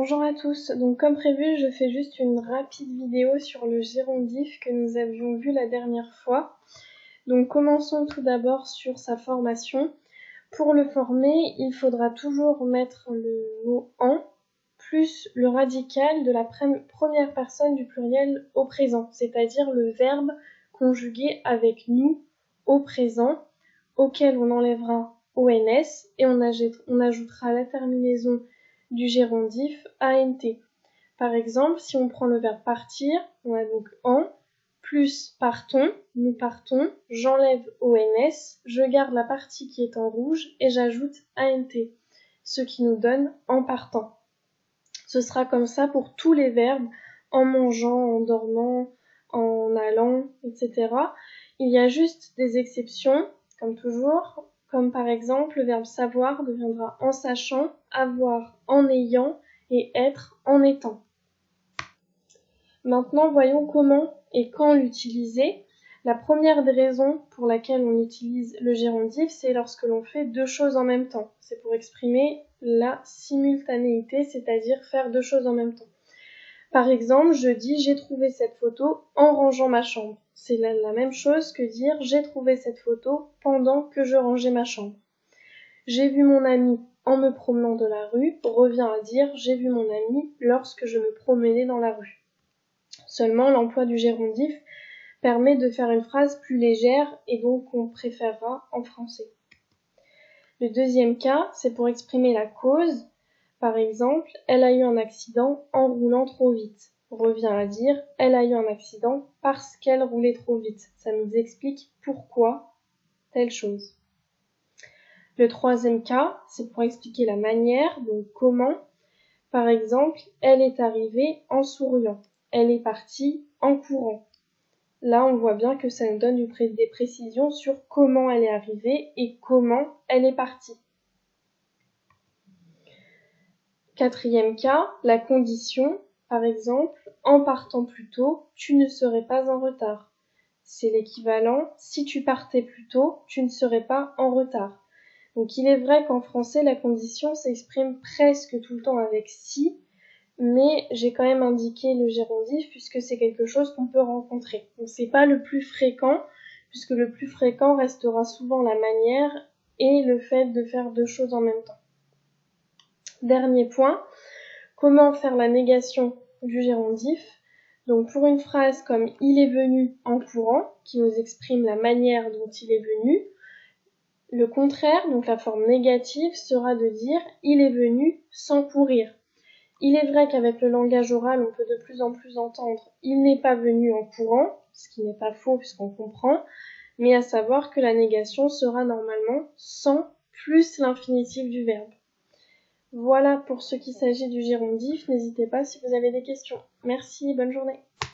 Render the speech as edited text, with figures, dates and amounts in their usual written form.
Bonjour à tous, donc comme prévu je fais juste une rapide vidéo sur le gérondif que nous avions vu la dernière fois. Donc commençons tout d'abord sur sa formation. Pour le former, il faudra toujours mettre le mot en plus le radical de la première personne du pluriel au présent, c'est-à-dire le verbe conjugué avec nous au présent, auquel on enlèvera ONS et on ajoutera la terminaison du gérondif ANT. Par exemple, si on prend le verbe partir, on a donc en, plus partons, nous partons, j'enlève ONS, je garde la partie qui est en rouge et j'ajoute ANT, ce qui nous donne en partant. Ce sera comme ça pour tous les verbes, en mangeant, en dormant, en allant, etc. Il y a juste des exceptions, comme toujours, comme par exemple le verbe savoir deviendra en sachant, avoir en ayant et être en étant. Maintenant, voyons comment et quand l'utiliser. La première des raisons pour laquelle on utilise le gérondif, c'est lorsque l'on fait deux choses en même temps. C'est pour exprimer la simultanéité, c'est-à-dire faire deux choses en même temps. Par exemple, je dis j'ai trouvé cette photo en rangeant ma chambre. C'est la même chose que dire j'ai trouvé cette photo pendant que je rangeais ma chambre. J'ai vu mon ami en me promenant dans la rue revient à dire j'ai vu mon ami lorsque je me promenais dans la rue. Seulement, l'emploi du gérondif permet de faire une phrase plus légère et donc on préférera en français. Le deuxième cas, c'est pour exprimer la cause. Par exemple, elle a eu un accident en roulant trop vite. On revient à dire elle a eu un accident parce qu'elle roulait trop vite. Ça nous explique pourquoi telle chose. Le troisième cas, c'est pour expliquer la manière, donc comment. Par exemple, elle est arrivée en souriant. Elle est partie en courant. Là, on voit bien que ça nous donne des précisions sur comment elle est arrivée et comment elle est partie. Quatrième cas, la condition. Par exemple, en partant plus tôt, tu ne serais pas en retard. C'est l'équivalent, si tu partais plus tôt, tu ne serais pas en retard. Donc il est vrai qu'en français, la condition s'exprime presque tout le temps avec si, mais j'ai quand même indiqué le gérondif puisque c'est quelque chose qu'on peut rencontrer. Donc c'est pas le plus fréquent, puisque le plus fréquent restera souvent la manière et le fait de faire deux choses en même temps. Dernier point, comment faire la négation du gérondif? Donc pour une phrase comme il est venu en courant, qui nous exprime la manière dont il est venu, le contraire, donc la forme négative, sera de dire il est venu sans courir. Il est vrai qu'avec le langage oral, on peut de plus en plus entendre « il n'est pas venu en courant », ce qui n'est pas faux puisqu'on comprend, mais à savoir que la négation sera normalement « sans » plus l'infinitif du verbe. Voilà pour ce qui s'agit du gérondif, n'hésitez pas si vous avez des questions. Merci, bonne journée.